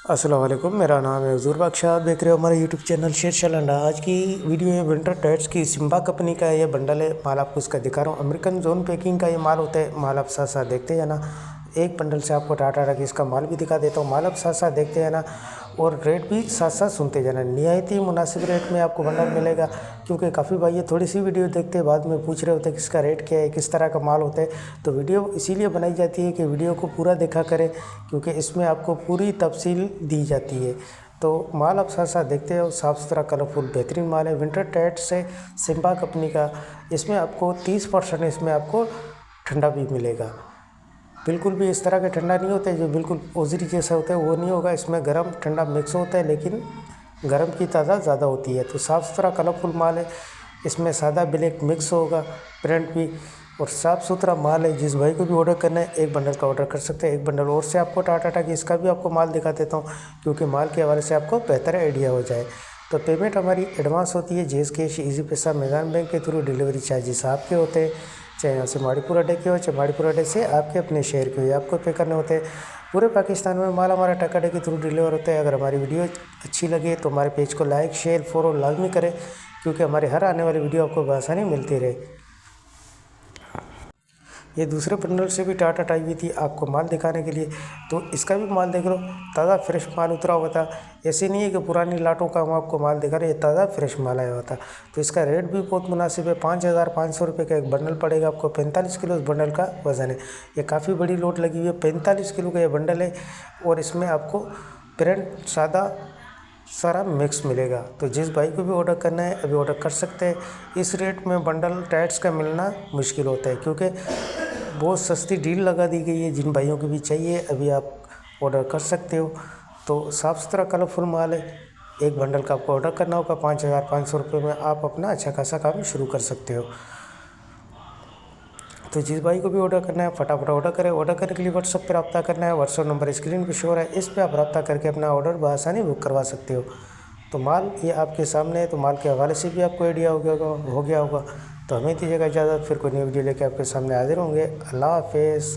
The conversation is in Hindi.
अस्सलाम वालेकुम, मेरा नाम है हुजूर बादशाह। आप देख रहे हो हमारा यूट्यूब चैनल शेर शलंडा। आज की वीडियो है विंटर टाइट्स की। सिम्बा कंपनी का ये बंडल है। माल आपको इसका दिखा रहा हूँ। अमेरिकन जोन पैकिंग का ये माल होता है। माल आप साथ साथ देखते हैं ना। एक बंडल से आपको टाटा की इसका माल भी दिखा देता हूँ। माल आप साथ साथ देखते हैं ना, और रेट भी साथ साथ सुनते जाना। निहायत ही मुनासिब रेट में आपको बंडल मिलेगा। क्योंकि काफ़ी भाई ये थोड़ी सी वीडियो देखते हैं, बाद में पूछ रहे होते हैं किसका रेट क्या है, किस तरह का माल होता है। तो वीडियो इसीलिए बनाई जाती है कि वीडियो को पूरा देखा करें, क्योंकि इसमें आपको पूरी तफसील दी जाती है। तो माल आप साथ साथ देखते हो। साफ़ सुथरा कलरफुल बेहतरीन माल है। विंटर टाइट्स से सिम्बा कंपनी का। इसमें आपको 30% इसमें आपको ठंडा भी मिलेगा। बिल्कुल भी इस तरह का ठंडा नहीं होता है जो बिल्कुल ओजरी जैसा होता है, वो नहीं होगा। इसमें गर्म ठंडा मिक्स होता है, लेकिन गर्म की तादाद ज़्यादा होती है। तो साफ़ सुथरा कलरफुल माल है। इसमें सादा ब्लैक मिक्स होगा, प्रिंट भी, और साफ़ सुथरा माल है। जिस भाई को भी ऑर्डर करना है एक बंडल का ऑर्डर कर सकते हैं। एक बंडल और से आपको टाटा की इसका भी आपको माल दिखा देता हूँ, क्योंकि माल के हवाले से आपको बेहतर आइडिया हो जाए। तो पेमेंट हमारी एडवांस होती है। जेस कैश, इजी पैसा, मैदान बैंक के थ्रू। डिलीवरी चार्जेस आपके होते हैं, चाहे यहाँ से माड़ीपुर अड्डे के हो, चाहे माड़ीपुर अड्डे से आपके अपने शहर के हो, आपको पे करने होते हैं। पूरे पाकिस्तान में माल हमारा टका अड्डे के थ्रू डिलीवर होता है। अगर हमारी वीडियो अच्छी लगे तो हमारे पेज को लाइक शेयर फॉलो लाजमी करें, क्योंकि हमारे हर आने वाली वीडियो आपको बआसानी मिलती रहे। ये दूसरे बंडल से भी टाटा आई हुई थी आपको माल दिखाने के लिए। तो इसका भी माल देख लो, ताज़ा फ्रेश माल उतरा हुआ था। ऐसे नहीं है कि पुरानी लाटों का हम आपको माल दिखा रहे हैं, ताज़ा फ्रेश माल आया हुआ था। तो इसका रेट भी बहुत मुनासिब है। 5,500 रुपये का एक बंडल पड़ेगा आपको। 45 किलो इस बंडल का वज़न है। ये काफ़ी बड़ी लोड लगी हुई है। 45 किलो का ये बंडल है, और इसमें आपको प्रिंट सादा सारा मिक्स मिलेगा। तो जिस भाई को भी ऑर्डर करना है अभी ऑर्डर कर सकते हैं। इस रेट में बंडल टाइट्स का मिलना मुश्किल होता है, क्योंकि बहुत सस्ती डील लगा दी गई है। जिन भाइयों को भी चाहिए अभी आप ऑर्डर कर सकते हो। तो साफ़ सुथरा कलरफुल माल है। एक बंडल का आपको ऑर्डर करना होगा। 5,500 रुपये में आप अपना अच्छा खासा काम शुरू कर सकते हो। तो जिस भाई को भी ऑर्डर करना है फटाफट ऑर्डर करें। ऑर्डर करने के लिए व्हाट्सएप पर रब्ता करना है। व्हाट्सएप नंबर स्क्रीन पर शो हो रहा है, इस पर आप रब्ता करके अपना ऑर्डर बआसानी बुक करवा सकते हो। तो माल ये आपके सामने है। तो माल के हवाले से भी आपको आइडिया हो गया होगा। तो हमें दीजिएगा इजाज़त, फिर कोई नई वीडियो लेके आपके सामने हाजिर होंगे। अल्लाह हाफिज़।